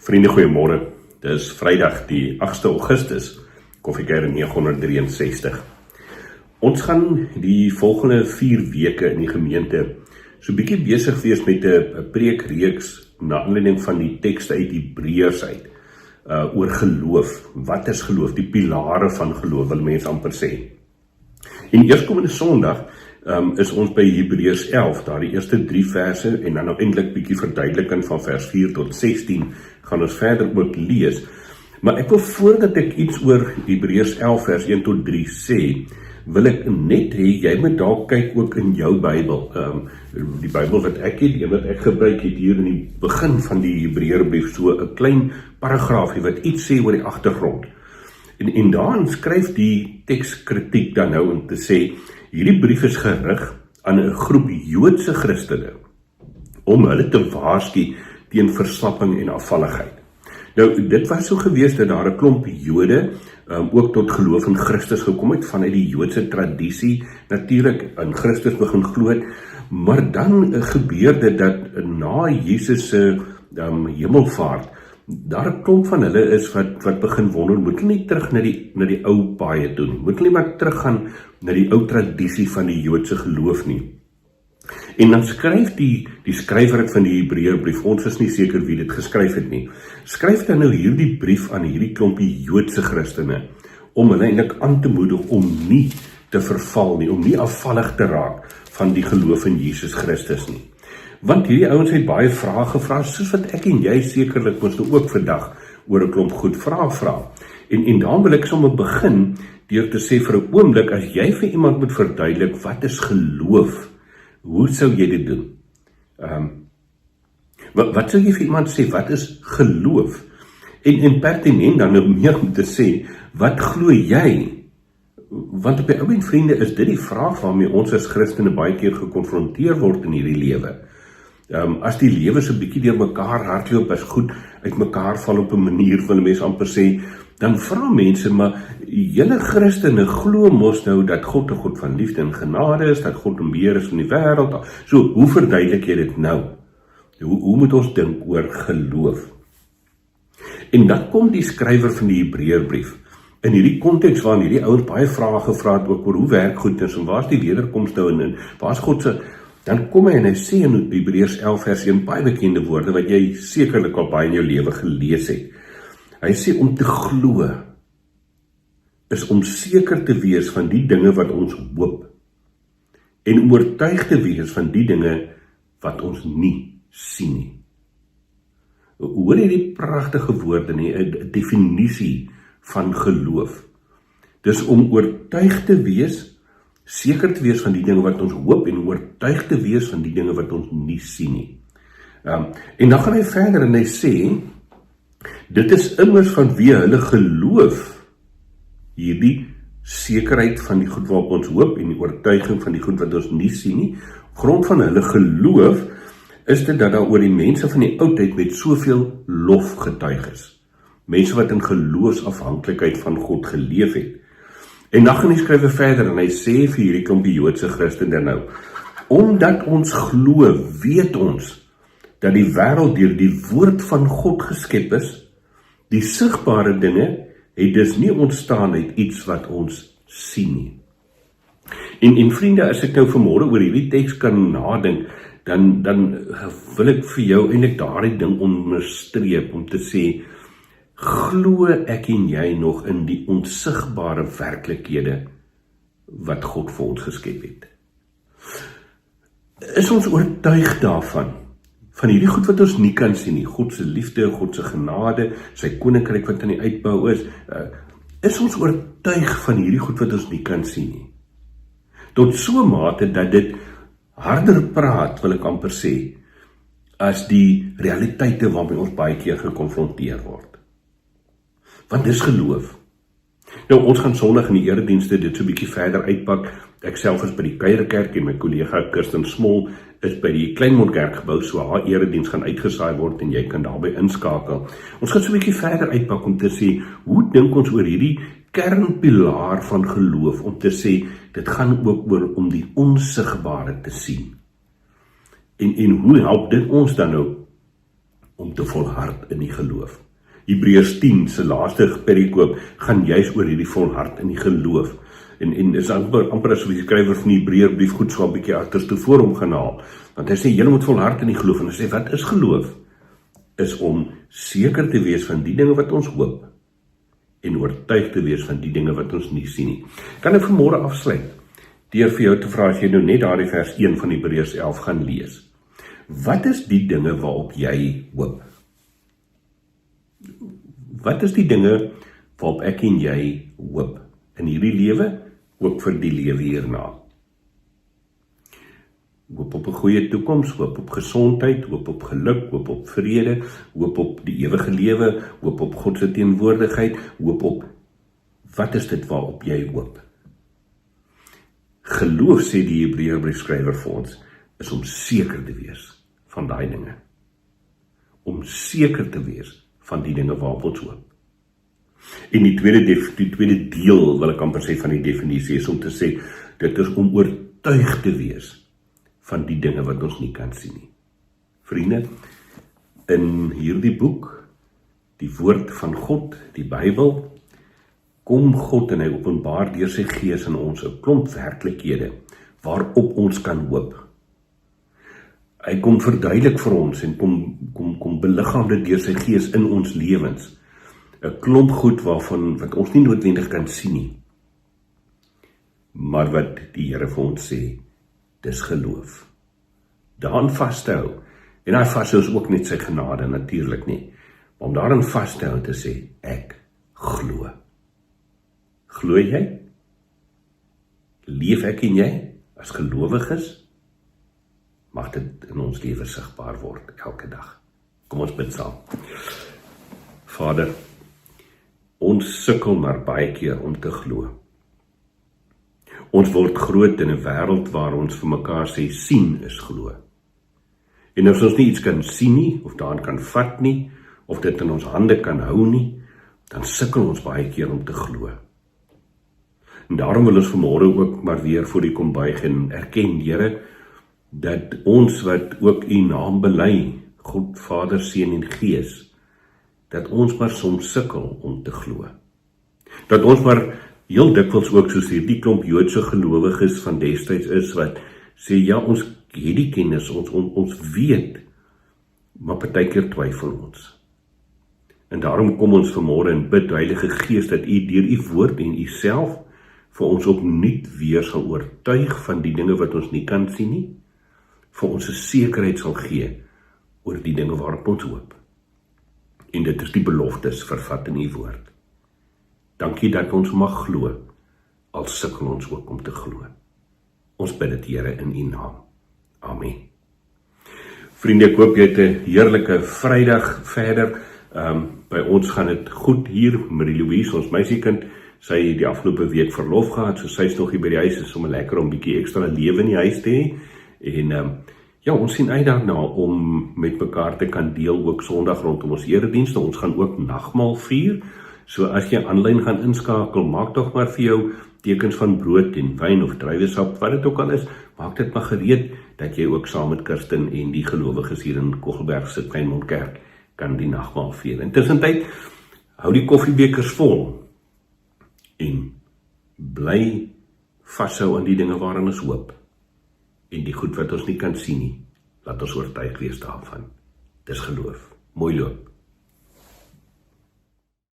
Vriende, goeiemôre. Dis Vrydag die 8 Augustus, Koffiekuier 963. Ons gaan die volgende 4 weke in die gemeente so 'n bietjie besig wees met 'n preekreeks na aanleiding van die tekste uit Hebreërs uit oor geloof. Wat is geloof? Die pilare van geloof, wil mense amper sê. En eerskomende Sondag is ons by Hebreërs 11, daar die eerste 3 verse en dan nou eintlik bietjie verduideliking van vers 4 tot 16 gaan ons verder ook lees. Maar ek wil voordat ek iets oor Hebreërs 11 vers 1 tot 3 sê, wil ek net hê jy moet dalk kyk ook in jou Bybel. Die Bybel wat ek het, die wat ek gebruik het hier in die begin van die Hebreërbrief, so 'n klein paragraafie wat iets sê oor die agtergrond. En daarin skryf die teks kritiek dan nou om te sê, hierdie brief is gerig aan 'n groep Joodse Christene om hulle te waarsku teen verslapping en afvalligheid. Nou, dit was so gewees dat daar 'n klomp Jode ook tot geloof in Christus gekom het vanuit die Joodse tradisie, natuurlik in Christus begin glo het, maar dan gebeur dit dat na Jesus se hemelvaart, daar 'n klomp van hulle is wat begin wonder, moet hulle nie terug na die ou paaie toe nie, moet hulle nie maar teruggaan na die ou tradisie van die Joodse geloof nie. En dan skryf die skrywer van die Hebreërbrief, ons is nie seker wie dit geskryf het nie, skryf dan nou hierdie brief aan hierdie klompie Joodse Christene, om hulle eintlik aan te moedig om nie te verval nie, om nie afvallig te raak van die geloof in Jesus Christus nie. Want hierdie ouens het baie vrae gevra, soos wat ek en jy sekerlik moes nou ook vandag oor 'n klomp goed vra. En daarom wil ek sommer begin deur te sê vir 'n oomblik, as jy vir iemand moet verduidelik wat is geloof, hoe sou jy dit doen? Wat sou jy vir iemand sê, wat is geloof? En pertinent dan nou meer om te sê, wat glo jy? Want op die ou en vriende is dit die vraag waarmee ons as Christene baie keer gekonfronteer word in hierdie lewe. As die lewe so 'n bietjie deur mekaar hardloop, as goed uit mekaar val op 'n manier, wil mense amper sê, dan vra mense, maar julle Christene glo mos nou dat God 'n God van liefde en genade is, dat God 'n beheer is van die wêreld. So, hoe verduidelik jy dit nou? Hoe moet ons dink oor geloof? En dan kom die skrywer van die Hebreërbrief, in hierdie konteks waarin hierdie ouens baie vrae gevra het ook oor hoe werk goed is, en waar is die wederkoms nou in, waar is God se, dan kom hy en hy sê in Hebreërs 11 vers 1 baie bekende woorde, wat jy sekerlik al baie in jou lewe gelees het. Hy sê, om te glo is om seker te wees van die dinge wat ons hoop, en om oortuig te wees van die dinge wat ons nie sien nie. Hoor jy die pragtige woorde nie, 'n definisie van geloof. Dis om oortuig te wees, seker te wees van die dinge wat ons hoop, en oortuig te wees van die dinge wat ons nie sien nie. En dan gaan hy verder en hy sê, dit is immers van wie hulle geloof, hierdie sekerheid van die goed waarop ons hoop, en die oortuiging van die goed wat ons nie sien nie, grond van hulle geloof, is dit dat daar oor die mense van die oudheid met soveel lof getuig is. Mense wat in geloofsafhanklikheid van God geleef het. En dan gaan hy skryf verder en hy sê vir hierdie klompie Joodse Christene nou, omdat ons glo, weet ons dat die wêreld deur die woord van God geskep is. Die sigbare dinge het dus nie ontstaan uit iets wat ons sien nie. En vriende, as ek nou vanmôre oor hierdie teks kan nadink, dan wil ek vir jou eintlik daardie ding onderstreep om te sê, glo ek en jy nog in die onsigbare werklikhede wat God vir ons geskep het? Is ons oortuig daarvan? Van hierdie goed wat ons nie kan sien nie, God se liefde, God se genade, sy koninkryk wat in die uitbou is ons oortuig van hierdie goed wat ons nie kan sien nie? Tot so mate dat dit harder praat, wil ek amper sê, as die realiteite waarmee ons baie keer gekonfronteer word. Want dis geloof. Nou, ons gaan Sondag in die eredienste dit so 'n bietjie verder uitpak. Ek self is by die Kuierkerk en my kollega Kirsten Smol is by die Kleinmondkerk gebou, so haar erediens gaan uitgesaai word en jy kan daarbey inskakel. Ons gaan so 'n bietjie verder uitpak om te sê, hoe dink ons oor hierdie kernpilaar van geloof, om te sê, dit gaan ook oor om die onsigbare te sien. En hoe help dit ons dan nou om om te volhard in die geloof. Hebreërs 10 se laaste perikoop gaan juis oor hierdie volhard in die geloof. En is amper asof die skrywer van die Hebreërbrief goed so 'n bietjie agterstevore hom gaan haal. Want hy sê, julle moet volhard in die geloof. En hy sê, wat is geloof? Is om seker te wees van die dinge wat ons hoop en oortuig te wees van die dinge wat ons nie sien nie. Kan ek vanmôre afsluit deur vir jou te vra, as jy nou net daardie vers 1 van Hebreërs 11 gaan lees. Wat is die dinge waarop jy hoop? Wat is die dinge waarop ek en jy hoop? In hierdie lewe, ook vir die lewe hierna. Hoop op 'n goeie toekoms, hoop op gesondheid, hoop op geluk, hoop op vrede, hoop op die ewige lewe, hoop op God se teenwoordigheid, hoop op, wat is dit waarop jy hoop? Geloof, sê die Hebreërbriefskrywer vir ons, is om seker te wees van daai dinge. Om seker te wees van die dinge waarop ons hoop. En die tweede deel, wil ek amper sê, van die definisie is om te sê, dit is om oortuig te wees van die dinge wat ons nie kan sien nie. Vriende, in hierdie boek, die woord van God, die Bybel, kom God en hy openbaar deur sy gees in ons 'n klomp werklikhede waarop ons kan hoop. Hy kom verduidelik vir ons en kom beliggaam dit deur sy gees in ons lewens. 'n Klomp goed wat ons nie noodwendig kan sien nie. Maar wat die Here vir ons sê, dis geloof. Daarin vas te hou. En daai vashou is ook net sy genade, natuurlik nie. Maar om daarin vas te hou te sê, ek glo. Glo jy? Leef ek en jy as gelowiges? Mag dit in ons lewe sigbaar word elke dag. Kom ons bid saam. Vader, ons sukkel maar baie keer om te glo. Ons word groot in 'n wêreld waar ons vir mekaar sê, sien is glo. En as ons nie iets kan sien nie, of daaraan kan vat nie, of dit in ons hande kan hou nie, dan sukkel ons baie keer om te glo. En daarom wil ons vanmôre ook maar weer voor U kom buig en erken, Here, dat ons wat ook U naam bely, God, Vader, Seun en Gees, dat ons maar soms sukkel om te glo. Dat ons maar heel dikwels ook soos hierdie klomp Joodse gelowiges van destyds is, wat sê, ja, ons het die kennis, ons weet, maar partykeer twyfel ons. En daarom kom ons vanmôre en bid, Heilige Gees, dat U deur U woord en U self vir ons opnuut weer sal oortuig van die dinge wat ons nie kan sien nie, vir ons 'n sekerheid sal gee oor die dinge waarop ons hoop. En dit is die beloftes vervat in U woord. Dankie dat ons mag glo, al sukkel ons ook om te glo. Ons bid dit, Here, in U naam. Amen. Vriende, ek hoop jy het 'n heerlike Vrydag verder. By ons gaan dit goed hier. Marie-Louise, ons meisiekind, sy het die afgelope week verlof gehad, so sy is nog hier by die huis, is sommer lekker om 'n bietjie ekstra lewe in die huis te hê. En ja, ons sien uit daarna om met mekaar te kan deel ook Sondag rondom ons eredienste. Ons gaan ook nagmaal vier. So as jy aanlyn gaan inskakel, maak tog maar vir jou tekens van brood en wyn of druiwesap, wat dit ook al is, maak dit maar gereed, dat jy ook saam met Kirsten en die gelowiges hier in Kogelberg se Kleinmond Kerk kan die nagmaal vier. Intussen tyd, hou die koffiebekers vol en bly vashou aan die dinge waarin ons hoop en die goed wat ons nie kan sien nie. Laat ons oortuig wees daarvan. Dis geloof. Mooi loop.